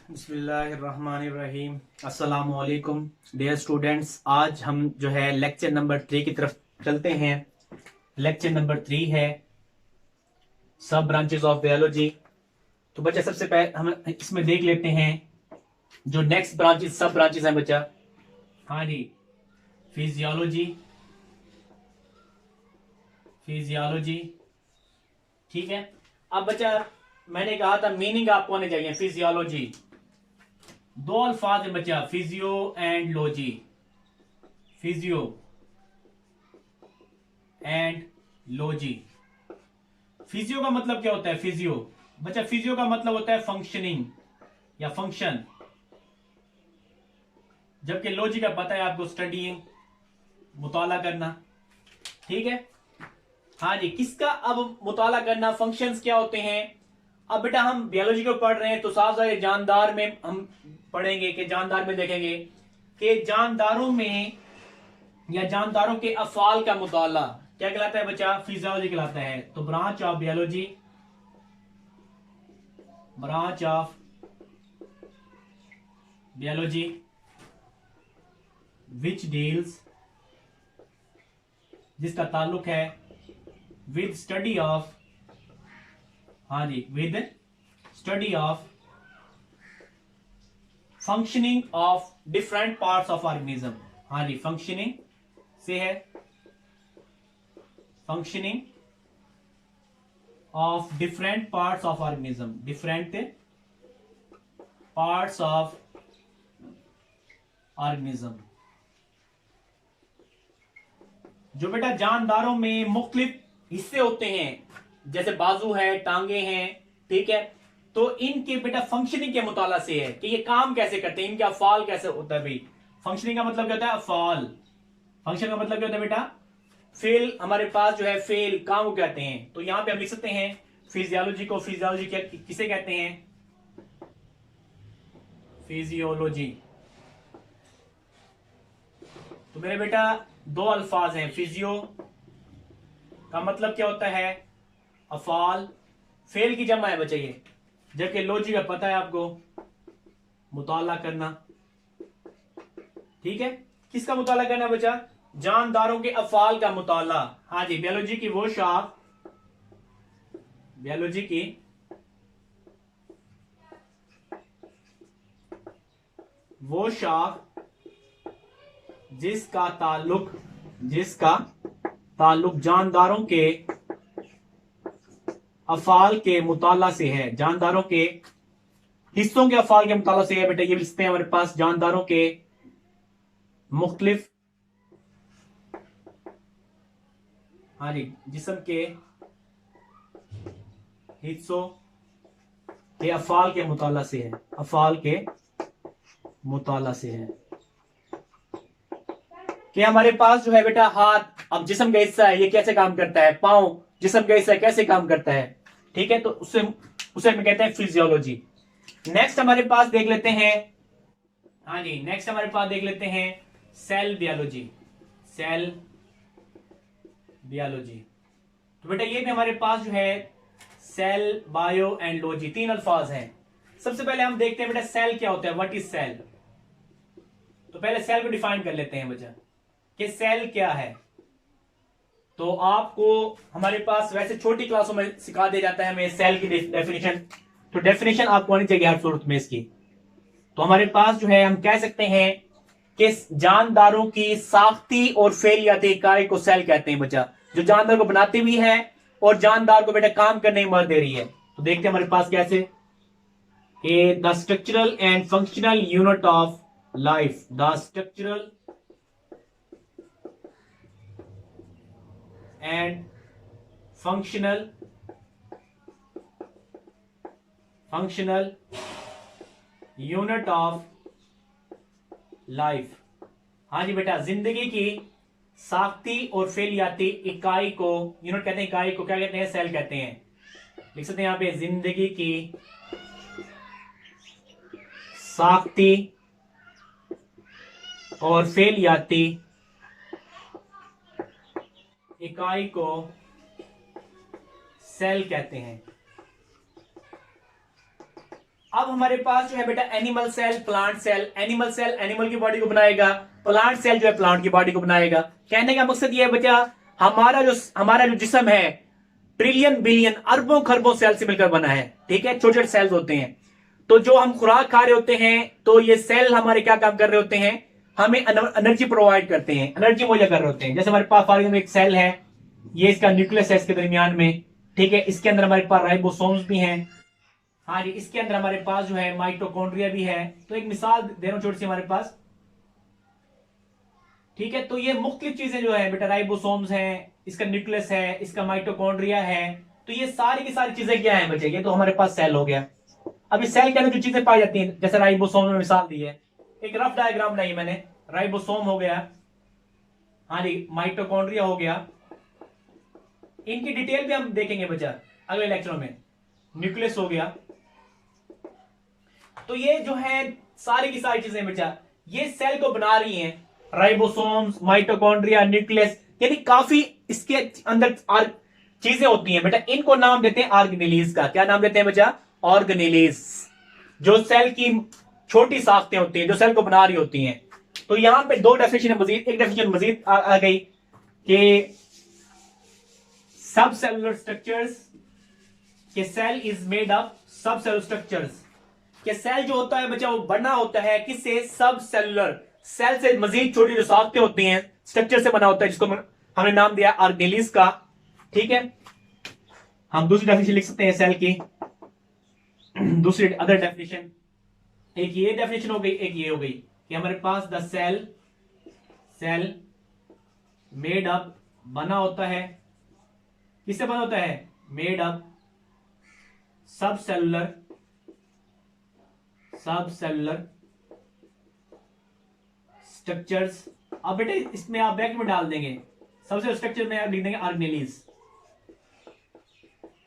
बिस्मिल्लाहिर्रहमानिर्रहीम। अस्सलामुअलैकुम dear students. आज हम जो है लेक्चर नंबर 3 की तरफ चलते हैं। लेक्चर नंबर 3 है सब ब्रांचेस ऑफ बायोलॉजी। तो बच्चा सबसे पहले हम इसमें देख लेते हैं जो नेक्स्ट ब्रांचेस सब ब्रांचेस हैं बच्चा। हाँ जी, फिजियोलॉजी, फिजियोलॉजी, ठीक है। अब बच्चा मैंने कहा था मीनिंग आपको आने चाहिए। फिजियोलॉजी दो अल्फाज है बच्चा, physio and logy. Physio and logy. Physio का मतलब क्या होता है? फिजियो बच्चा, फिजियो का मतलब होता है फंक्शनिंग या फंक्शन, जबकि लॉजी का पता है आपको, स्टडीइंग, मुताला करना, ठीक है। हाँ जी, किसका अब मुताला करना, फंक्शंस क्या होते हैं। अब बेटा हम बायोलॉजी को पढ़ रहे हैं तो साथ साथ जानदार में हम पढ़ेंगे कि जानदार में देखेंगे कि जानदारों में या जानदारों के अफाल का मुताला क्या कहलाता है बच्चा? फिजियोलॉजी कहलाता है। तो branch of biology, branch of biology which deals, जिसका ताल्लुक है विद स्टडी ऑफ, हाँ जी, with study of functioning of different parts of organism. हाँ जी, फंक्शनिंग से है functioning of different parts of organism, different parts of organism. जो बेटा जानदारों में मुख्तलिफ हिस्से होते हैं, जैसे बाजू है, टांगे हैं, ठीक है। तो इनके बेटा फंक्शनिंग के मुताला से है कि ये काम कैसे करते हैं, इनका अफाल कैसे होता है भाई। फंक्शनिंग का मतलब क्या होता है? अफाल। फंक्शन का मतलब क्या होता है बेटा? फेल। हमारे पास जो है फेल, काम को कहते हैं। तो यहां पे हम लिख सकते हैं फिजियोलॉजी को, फिजियोलॉजी किसे कहते हैं? फिजियोलॉजी। तो मेरे बेटा दो अल्फाज हैं। फिजियो का मतलब क्या होता है? अफाल। फेल की जमा है बच्चा ये, जबकि लॉजी का पता है आपको, मुताला करना, ठीक है। किसका मुताला करना बच्चा? जानदारों के अफाल का मुताला। हाँ जी, बायोलॉजी की वो शाख, बायोलॉजी की वो शाख जिसका ताल्लुक जानदारों के अफाल के मुताला से है, जानदारों के हिस्सों के अफाल के मुताला से है बेटा। ये लिखते हैं हमारे पास जानदारों के मुख्तलिफ, हाँ जी, जिस्म के हिस्सों के अफाल के मुताला से है, अफाल के मुताला से है। कि हमारे पास जो है बेटा हाथ, अब जिस्म का हिस्सा है, ये कैसे काम करता है। पांव जिस्म का हिस्सा है, कैसे काम करता है, ठीक है। तो उसे उसे हम कहते हैं फिजियोलॉजी। नेक्स्ट हमारे पास देख लेते हैं, हाँ जी, नेक्स्ट हमारे पास देख लेते हैं सेल बायोलॉजी। Cell biology. तो बेटा ये भी हमारे पास जो है सेल, बायो एंड लॉजी, तीन अल्फाज हैं। सबसे पहले हम देखते हैं बेटा सेल क्या होता है, व्हाट इज सेल। तो पहले सेल को डिफाइन कर लेते हैं बच्चा कि सेल क्या है। तो आपको हमारे पास वैसे छोटी क्लासों में सिखा दिया जाता है हमें सेल की डेफिनेशन। तो डेफिनेशन आपको आनी चाहिए हर सूरत में इसकी। तो हमारे पास जो है हम कह सकते हैं कि जानदारों की साख्ती और फेलियाती इकाई को सेल कहते हैं बच्चा, जो जानदार को बनाती भी है और जानदार को बेटा काम करने की मदद दे रही है। तो देखते हैं हमारे पास कैसे, the structural and functional unit of life, the structural and functional functional unit of life. हाँ जी बेटा, जिंदगी की साख्ती और फेलियाती इकाई को यूनिट कहते हैं, इकाई को क्या कहते हैं? सेल कहते हैं। लिख सकते हैं यहां पे जिंदगी की साख्ती और फेलियाती इकाई को सेल कहते हैं। अब हमारे पास जो है बेटा animal cell, plant cell. Animal cell animal की बॉडी को बनाएगा, प्लांट सेल जो है प्लांट की बॉडी को बनाएगा। कहने का मकसद ये है बेटा, हमारा जो जिस्म है ट्रिलियन बिलियन अरबों खरबों सेल से मिलकर बना है, ठीक है। छोटे छोटे सेल्स होते हैं। तो जो हम खुराक खा रहे होते हैं तो ये सेल हमारे क्या काम कर रहे होते हैं, हमें एनर्जी प्रोवाइड करते हैं, एनर्जी मुहैया कर रहे होते हैं। जैसे हमारे पास फॉर एग्जाम्पल एक सेल है, ये इसका न्यूक्लियस है इसके दरमियान में, ठीक है। इसके अंदर हमारे पास राइबोसोम्स भी हैं, हाँ जी। इसके अंदर हमारे पास जो है माइटोकॉन्ड्रिया भी है। तो एक मिसाल दे रहा हूं छोटी सी हमारे पास, ठीक है। तो ये मुख्तलिफ चीजें जो है बेटा, राइबोसोम्स हैं, इसका न्यूक्लियस है, इसका माइटोकॉन्ड्रिया है। तो ये सारी की सारी चीजें क्या है बच्चे, ये तो हमारे पास सेल हो गया। अब इस सेल के अंदर जो चीजें पाई जाती हैं, जैसे राइबोसोम में मिसाल दी है, एक रफ डायग्राम बनाई मैंने। राइबोसोम हो गया, हाँ जी, माइटोकॉन्ड्रिया हो गया। इनकी डिटेल भी हम देखेंगे बच्चा अगले लेक्चरों में। न्यूक्लियस हो गया। तो ये जो है सारी की सारी चीजें बच्चा ये सेल को बना रही हैं। राइबोसोम्स, माइटोकॉन्ड्रिया, न्यूक्लियस, यानी काफी इसके अंदर चीजें होती हैं बेटा। इनको नाम देते हैं ऑर्गेनेलीज का। क्या नाम देते हैं बच्चा? ऑर्गेनेलीज। जो सेल की छोटी साख्तें होती हैं, जो सेल को बना रही होती हैं। तो यहां पे दो डेफिनेशन मजीद, एक डेफिनेशन मजीद आ गई कि सब सेलुलर स्ट्रक्चर्स के सेल इज मेड ऑफ सब सेलुलर स्ट्रक्चर्स। कि सेल जो होता है बच्चा वो बना होता है किससे? सब सेलुलर, सेल से मजीद छोटी जो साख्तें होती हैं स्ट्रक्चर से बना होता है, जिसको हमने नाम दिया ऑर्गेनेलीज का, ठीक है। हम दूसरी डेफिनेशन लिख सकते हैं सेल की, दूसरी अदर डेफिनेशन, एक ये डेफिनेशन हो गई, एक ये हो गई कि हमारे पास द सेल मेड अप बना होता है, किससे बना होता है? मेड अप सब सेलुलर स्ट्रक्चर्स। अब बेटे इसमें आप ब्रैकेट में डाल देंगे, सबसे स्ट्रक्चर में आप लिख देंगे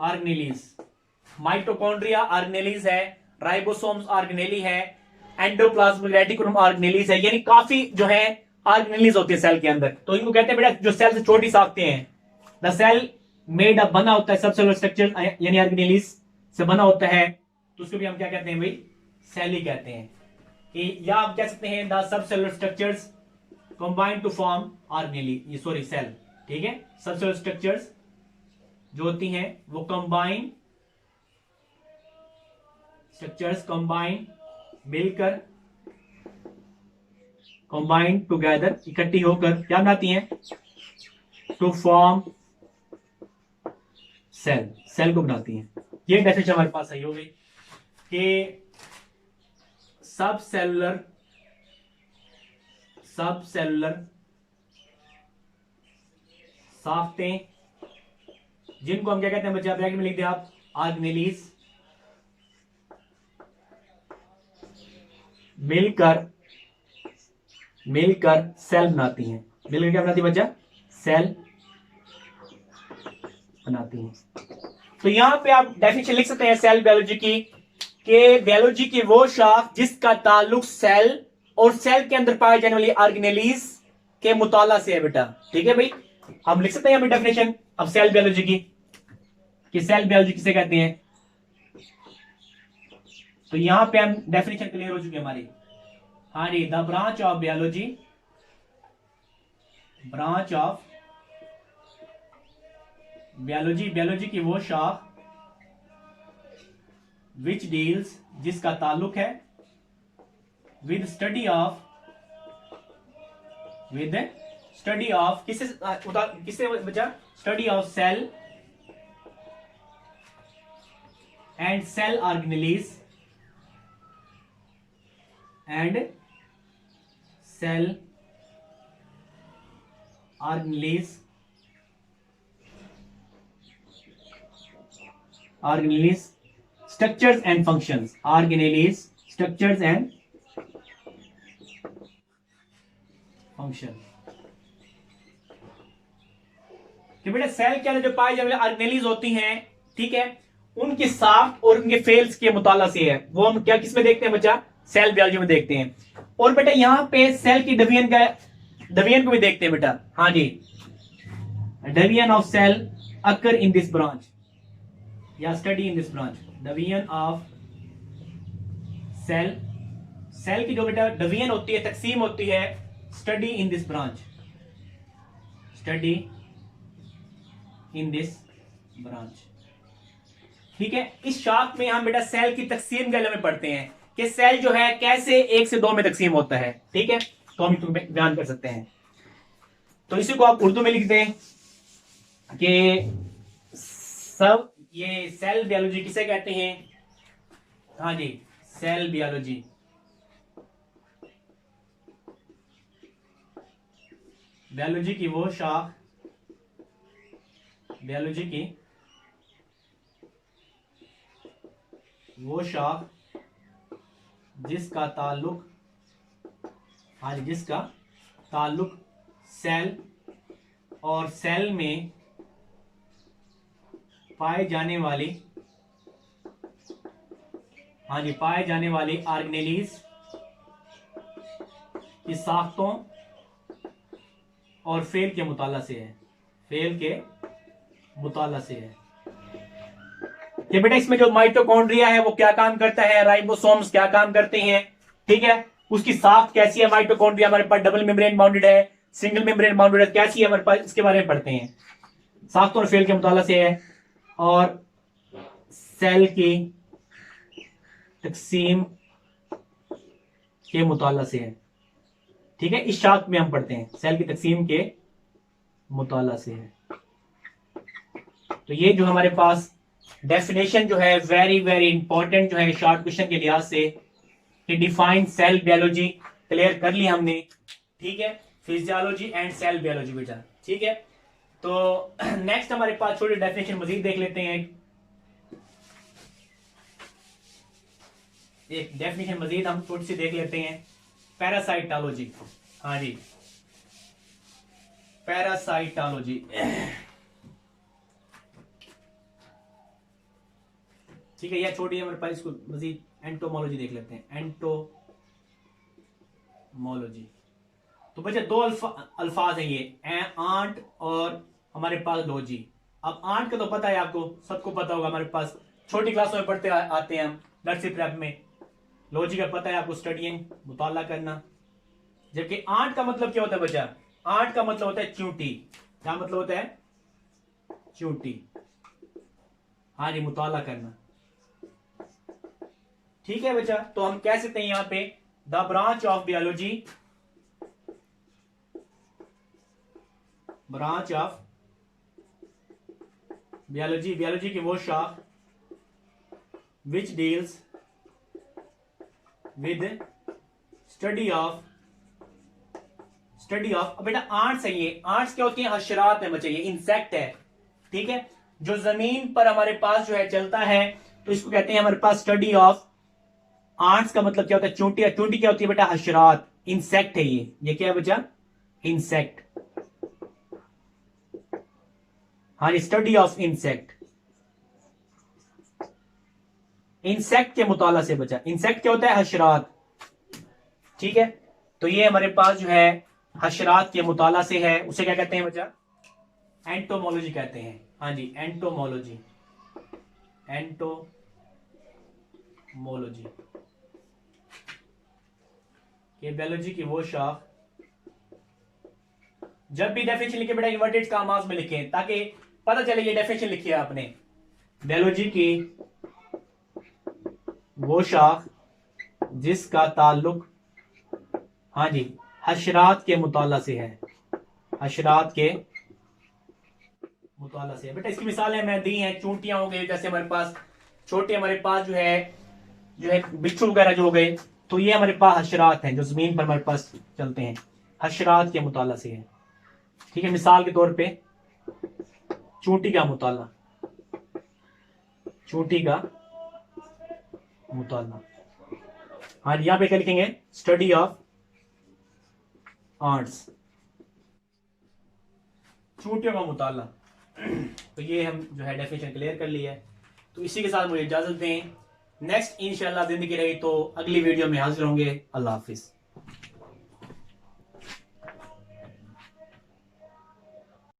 ऑर्गेनेलीज। माइटोकॉन्ड्रिया ऑर्गेनेलीज है, राइबोसोम्स ऑर्गेनेली है, एंडोप्लाज्मिक रेटिकुलम ऑर्गेनेलीज है। यानी काफी जो है ऑर्गेनेलीज होती है सेल के अंदर। तो इनको कहते हैं बेटा जो सेल से छोटी साख्तें हैं। द सेल मेड अप बना होता है सब सेलुलर स्ट्रक्चर यानी ऑर्गेनेलीज से बना होता है। तो उसको भी हम क्या कहते हैं भाई? सेल ही कहते हैं। कि या आप कह सकते हैं the sub cellular structures combine to form organelle, sorry cell, ठीक है। सब सेलुलर स्ट्रक्चर्स जो होती हैं वो कंबाइन मिलकर, कंबाइन टुगेदर, इकट्ठी होकर क्या बनाती हैं? टू फॉर्म सेल को बनाती हैं। ये डेफिनेशन हमारे पास सही हो गई कि सब सेलुलर साख्तें, जिनको हम क्या कहते हैं बच्चा, ब्रैकेट में लिख दिया आप, ऑर्गेनेलीज, मिलकर सेल बनाती हैं। मिलकर क्या बनाती है बच्चा? सेल बनाती हैं। तो यहां पे आप डेफिनेशन लिख सकते हैं सेल बायोलॉजी की, कि बायोलॉजी की वो शाख जिसका ताल्लुक सेल और सेल के अंदर पाए जाने वाली ऑर्गेनेलीज के मुताला से है बेटा, ठीक है भाई। हम लिख सकते हैं यहाँ पे डेफिनेशन अब सेल बायोलॉजी की, कि सेल बायोलॉजी किसे कहते हैं। तो यहां पे हम डेफिनेशन क्लियर हो चुकी है हमारी। हाँ जी, the branch of biology, biology की वो शाख विच डील्स, जिसका ताल्लुक है, विद स्टडी ऑफ किससे बचा? Study of cell and cell organelles structures and functions, organelles, structures and function। कि बेटा सेल के अंदर जो पाई जाने वाली ऑर्गेनेलीज होती हैं, ठीक है, उनकी साख्त और उनके फेल्स के मुताला से है। वो हम क्या किस में देखते हैं बच्चा? सेल बायोलॉजी में देखते हैं। और बेटा यहां पे सेल की डिवीजन को भी देखते हैं बेटा। हाँ जी, division of cell occur in this branch या study in this branch, division of cell, cell की जो बेटा डिवीजन होती है, तकसीम होती है, study in this branch, study in this branch. ठीक है, इस शाख में हम बेटा सेल की तकसीम के बारे में पढ़ते हैं कि सेल जो है कैसे 1 से 2 में तकसीम होता है। ठीक है, तो हम इसको बयान कर सकते हैं। तो इसी को आप उर्दू में लिख दें कि सब ये सेल बायोलॉजी किसे कहते हैं? हाँ जी, सेल बायोलॉजी। बायोलॉजी की वो शाख, बायोलॉजी की वो शाख जिसका ताल्लुक, हाँ जी, जिसका ताल्लुक सेल और सेल में पाए जाने वाली, हाँ जी, पाए जाने वाली ऑर्गेनेलीज की साख्तों और फेल के मुताला से है, फेल के मुताला से है। कि बेटा इसमें जो माइटोकॉन्ड्रिया है वो क्या काम करता है, राइबोसोम्स क्या काम करते हैं, ठीक है, उसकी साख्त कैसी है। माइटोकॉन्ड्रिया हमारे पास डबल मेम्ब्रेन बाउंडेड है, सिंगल मेम्ब्रेन बाउंडेड है, कैसी है हमारे पास, इसके बारे में पढ़ते हैं। साख्त और फेल के मुताला से है और सेल की तकसीम के मुताला से है। ठीक है, इस शाख में हम पढ़ते हैं, सेल की तकसीम के मुताला से है। तो ये जो हमारे पास डेफिनेशन जो है वेरी वेरी इंपॉर्टेंट जो है शॉर्ट क्वेश्चन के लिहाज से, कि डिफाइन सेल बायोलॉजी क्लियर कर ली हमने। ठीक है, फिजियोलॉजी एंड सेल बायोलॉजी बेटा। ठीक है, तो नेक्स्ट हमारे पास थोड़ी डेफिनेशन मजीद देख लेते हैं। एक डेफिनेशन मजीद हम थोड़ी सी देख लेते हैं, पैरासाइटोलॉजी। हाँ जी, पैरासाइटोलॉजी। ठीक है, यह छोटी हमारे पास, इसको मजीद एंटोमोलॉजी देख लेते हैं, एंटोमोलॉजी। तो बच्चे दो अल्फाज हैं ये, आंट और हमारे पास लॉजी। अब आंट का तो पता है आपको, सबको पता होगा, हमारे पास छोटी क्लासों में पढ़ते आते हैं हम, नर्सरी प्रेप में। लॉजी का पता है आपको, स्टडीइंग, मुताला करना। जबकि आंट का मतलब क्या होता है बच्चा? आंट का मतलब होता है चूंटी। क्या मतलब होता है? चूंटी। हाँ जी, मुताला करना। ठीक है बच्चा, तो हम कह सकते हैं यहां पे the branch of biology, branch of biology, biology की वो शाख which deals with study of बेटा आर्ट्स है ये। आर्ट्स क्या होती है? हशरात है बच्चे, ये इंसेक्ट है। ठीक है, जो जमीन पर हमारे पास जो है चलता है, तो इसको कहते हैं हमारे पास स्टडी ऑफ। आर्ट्स का मतलब क्या होता है? चूंटी। चूंटी क्या होती है बेटा? हशरात, इंसेक्ट है ये क्या है बच्चा? इंसेक्ट। हाँ, स्टडी ऑफ इंसेक्ट। इंसेक्ट के मुताला से बचा। इंसेक्ट क्या होता है? हशरात। ठीक है, तो ये हमारे पास जो है हशरात के मुताला से है, उसे क्या कहते हैं बच्चा? एंटोमोलॉजी कहते हैं। हाँ जी, एंटोमोलॉजी, एंटोमोलॉजी। ये बायोलॉजी की वो शाख। जब भी डेफिनेशन लिखे बेटा इन्वर्टेड कॉमास में लिखें, ताकि पता चले ये डेफिनेशन लिखी है आपने। बायोलॉजी की वो शाख जिसका ताल्लुक, हाँ जी, हशरात के मुताला से है, हशरात के मुताला से है। बेटा इसकी मिसालें मैं दी हैं, चूंटियां हो गई, जैसे हमारे पास छोटे, हमारे पास जो है बिच्छू वगैरह जो हो गए, तो ये हमारे पास हशरात हैं जो जमीन पर हमारे पास चलते हैं, हशरात के मुताला से है। ठीक है, मिसाल के तौर पे चूंटी का मुताला, चूंटी का मुताला। हाँ, यहां पे क्या लिखेंगे? स्टडी ऑफ आर्ट्स, चूंटियों का मुताला। तो ये हम जो है डेफिनेशन क्लियर कर लिया है। तो इसी के साथ मुझे इजाजत दें। नेक्स्ट इंशाल्लाह जिंदगी रही तो अगली वीडियो में हाजिर होंगे। अल्लाह हाफिज।